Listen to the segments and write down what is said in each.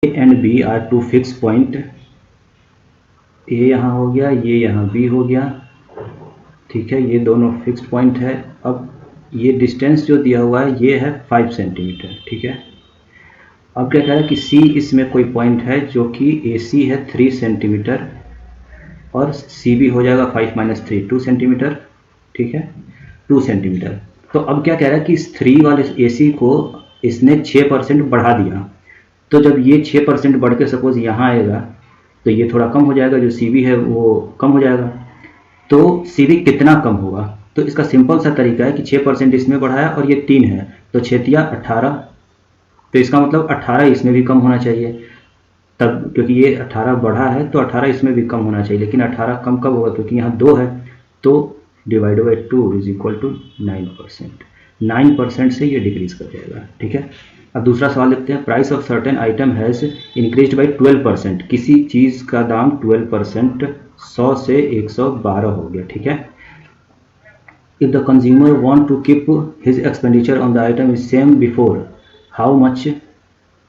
A and B are two fix point, A यहाँ हो गया, ये यहाँ बी हो गया, ठीक है, ये दोनों फिक्स्ड पॉइंट है। अब ये डिस्टेंस जो दिया हुआ है ये है 5 सेंटीमीटर, ठीक है। अब क्या कह रहा है कि सी इसमें कोई पॉइंट है जो कि ए सी है 3 सेंटीमीटर और सी बी हो जाएगा 5 - 3 2 सेंटीमीटर, ठीक है, 2 सेंटीमीटर। तो अब क्या कह रहा है कि इस 3 वाले ए सी को इसने 6% बढ़ा दिया। तो जब ये 6% बढ़ के सपोज यहाँ आएगा तो ये थोड़ा कम हो जाएगा, जो सी बी है वो कम हो जाएगा। तो सी बी कितना कम होगा? तो इसका सिंपल सा तरीका है कि 6% इसमें बढ़ाया और ये 3 है तो 6 × 18, तो इसका मतलब 18 इसमें भी कम होना चाहिए तब, क्योंकि ये 18 बढ़ा है तो 18 इसमें भी कम होना चाहिए। लेकिन 18 कम कब होगा? क्योंकि यहाँ 2 है, तो डिवाइड बाई 2 = 9%। 9% से ये डिक्रीज कर जाएगा, ठीक है। अब दूसरा सवाल देखते हैं। Price of certain item has increased by 12%। किसी चीज़ का दाम 12% 100 से 112 हो गया, ठीक है। If the consumer want to keep his expenditure on the item is same before, how much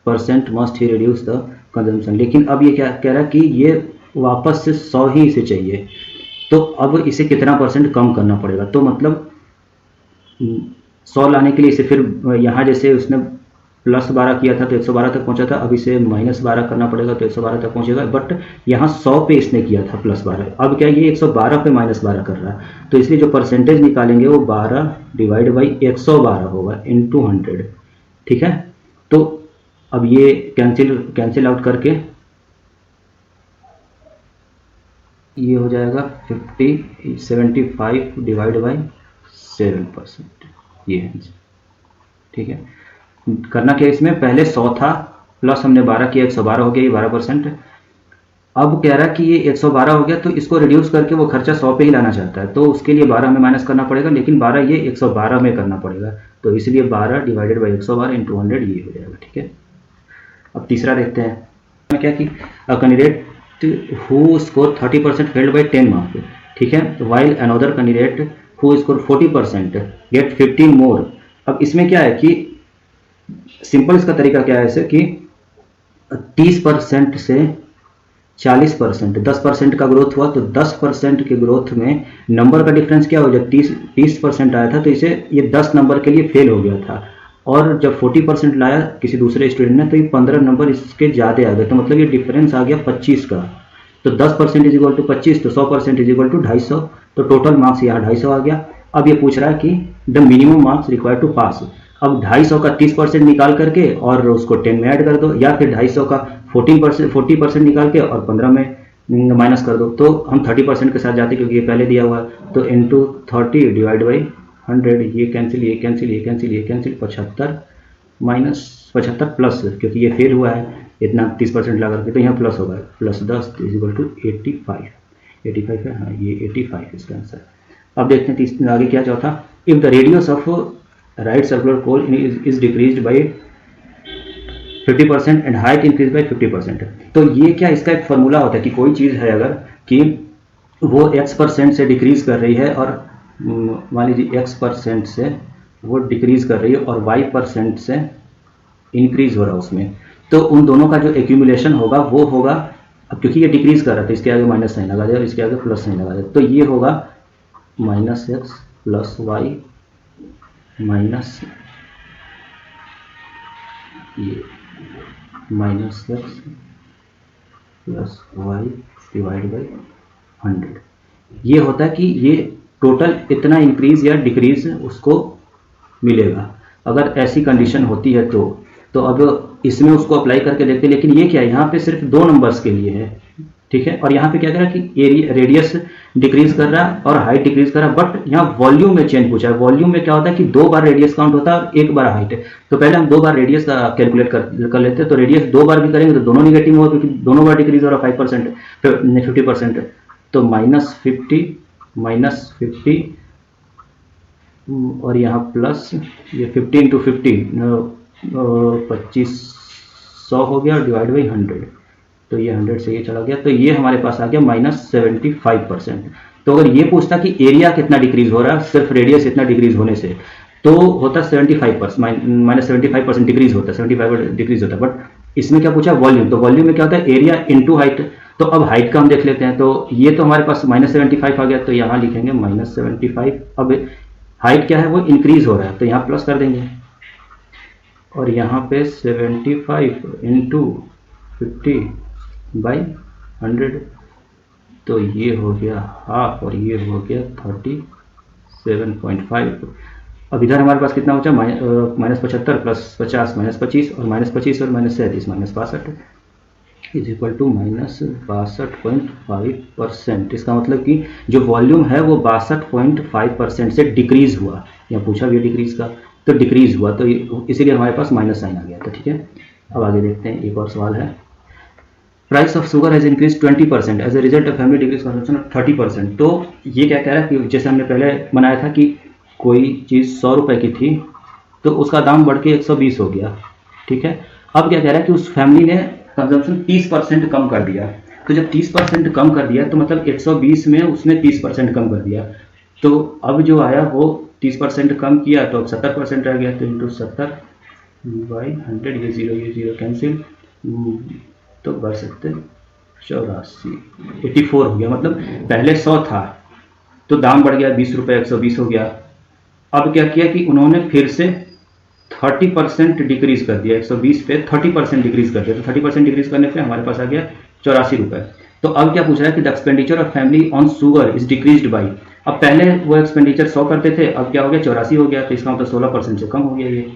% must he reduce the consumption. लेकिन अब ये क्या कह रहा है कि ये वापस से 100 ही इसे चाहिए, तो अब इसे कितना % कम करना पड़ेगा? तो मतलब 100 लाने के लिए इसे फिर यहाँ जैसे उसने +12 किया था तो 112 तक पहुंचा था, अब इसे -12 करना पड़ेगा तो 112 तक पहुंचेगा। बट यहाँ 100 पे इसने किया था +12, अब क्या ये 112 पे -12 कर रहा है, तो इसलिए जो परसेंटेज निकालेंगे वो 12 डिवाइड बाई 112 होगा इंटू 100, ठीक है। तो अब ये कैंसिल आउट करके ये हो जाएगा 75 डिवाइड बाई 7%, ये है, ठीक है। करना क्या इसमें, पहले 100 था प्लस हमने 12 किया 112 हो गया, ये 12%। अब कह रहा है कि ये 112 हो गया तो इसको रिड्यूस करके वो खर्चा 100 पे ही लाना चाहता है, तो उसके लिए 12 हमें माइनस करना पड़ेगा, लेकिन 12 ये 112 में करना पड़ेगा, तो इसलिए 12 डिवाइडेड बाई 112 इंटू 100 ये हो जाएगा, ठीक है। अब तीसरा देखते हैं क्या कि a candidate who score 30% failed by 10 mark, ठीक है, while another candidate who score 40% get 15 more. अब इसमें क्या है कि सिंपल इसका तरीका क्या है ऐसे कि 30% से 40%, 10% का ग्रोथ हुआ तो 10% के ग्रोथ में नंबर का डिफरेंस क्या हो जाए, 30% आया था तो इसे ये 10 नंबर के लिए फेल हो गया था, और जब 40% लाया किसी दूसरे स्टूडेंट ने तो ये 15 नंबर इसके ज़्यादा आ गए, तो मतलब ये डिफरेंस आ गया 25 का। तो 10% इज इक्वल टू 25, तो 100% इज इक्वल टू 250, तो टोटल मार्क्स यहाँ 250 आ गया। अब ये पूछ रहा है कि the minimum marks required to pass. अब 250 का 30% निकाल करके और उसको 10 में ऐड कर दो, या फिर 250 का 40% निकाल के और 15 में माइनस कर दो। तो हम 30% के साथ जाते क्योंकि ये पहले दिया हुआ है, तो इंटू 30 डिवाइड बाई 100, ये कैंसिल, ये कैंसिल, ये कैंसिल, ये कैंसिल, 75 माइनस 75 प्लस, क्योंकि ये फेल हुआ है इतना 30% लगा करके, तो यहाँ प्लस होगा, +10 इज इक्वल टू 85 है, हाँ ये 85 इसका आंसर। अब देखते हैं आगे क्या चौथा। If the radius of right circular cone is decreased by 50% and height increase by 50%। तो ये क्या, इसका एक फॉर्मूला होता है कि कोई चीज़ है अगर कि वो x% से डिक्रीज कर रही है, और मान लीजिए x% से वो डिक्रीज कर रही है और y% से इंक्रीज हो रहा है उसमें, तो उन दोनों का जो एक्यूमुलेशन होगा वो होगा, अब क्योंकि ये डिक्रीज कर रहा था इसके आगे माइनस साइन लगा दिया और इसके आगे प्लस साइन लगा दिया, तो ये होगा -x + y माइनस ये -x + y डिवाइड बाई 100। ये होता है कि ये टोटल इतना इंक्रीज या डिक्रीज उसको मिलेगा अगर ऐसी कंडीशन होती है तो अब इसमें उसको अप्लाई करके देखते हैं। लेकिन ये क्या है, यहाँ पे सिर्फ 2 नंबर्स के लिए है, ठीक है, और यहाँ पे क्या कर रहा है कि एरिया रेडियस डिक्रीज कर रहा है और हाइट डिक्रीज कर रहा है, बट यहाँ वॉल्यूम में चेंज पूछा है। वॉल्यूम में क्या होता है कि 2 बार रेडियस काउंट होता है और 1 बार हाइट है, तो पहले हम 2 बार रेडियस का कैलकुलेट कर लेते हैं। तो रेडियस 2 बार भी करेंगे तो दोनों निगेटिव होगा क्योंकि दोनों बार डिक्रीज हो रहा है 5% 50%, तो -50 और यहाँ प्लस ये 50 × 50 2500 हो गया और डिवाइड बाई 100, तो ये 100 से ये चला गया, तो ये हमारे पास आ गया -75%। तो अगर ये पूछता कि एरिया कितना डिक्रीज हो रहा है सिर्फ रेडियस इतना डिक्रीज होने से, तो होता 75%, -75% डिक्रीज होता है, 75% डिक्रीज होता है, बट इसमें क्या पूछा, वॉल्यूम। तो वॉल्यूम में क्या होता है, एरिया इनटू हाइट। तो अब हाइट का हम देख लेते हैं। तो ये तो हमारे पास -75 आ गया, तो यहाँ लिखेंगे -75। अब हाइट क्या है, वो इंक्रीज हो रहा है, तो यहाँ प्लस कर देंगे। और यहाँ पे 75 इंटू 50/100, तो ये हो गया हाफ और ये हो गया 37.5। अब इधर हमारे पास कितना बचा, -75 प्लस 50 -25 और -25 और -37 -62 इज इक्वल टू -62.5%। इसका मतलब कि जो वॉल्यूम है वो 62.5% से डिक्रीज हुआ। यहाँ पूछा भी डिक्रीज का, तो डिक्रीज हुआ, तो इसीलिए हमारे पास माइनस साइन आ गया था। ठीक है, अब आगे देखते हैं। एक और सवाल है, price of sugar has increase 20% as a result of family decrease consumption of 30%। तो ये क्या कह रहा है कि जैसे हमने पहले बनाया था कि कोई चीज़ 100 रुपये की थी तो उसका दाम बढ़ के 120 हो गया। ठीक है, अब क्या कह रहा है कि उस फैमिली ने कंजम्पशन 30% कम कर दिया। तो जब 30% कम कर दिया तो मतलब 120 में उसने 30% कम कर दिया। तो अब जो आया वो 30% कम किया तो अब 70% रह गया। तो इंटू 70/100, ये जीरो कैंसिल, तो बढ़ सकते 84, 84 हो गया। मतलब पहले 100 था तो दाम बढ़ गया 20 रुपये, 120 हो गया। अब क्या किया कि उन्होंने फिर से 30% डिक्रीज कर दिया, 120 पे 30% डिक्रीज कर दिया। तो 30% डिक्रीज करने पे हमारे पास आ गया 84 रुपये। तो अब क्या पूछ रहा है कि the expenditure of family on sugar is decreased by. अब पहले वो एक्सपेंडिचर 100 करते थे, अब क्या हो गया 84 हो गया, तो इसका मतलब 16% से कम हो गया ये।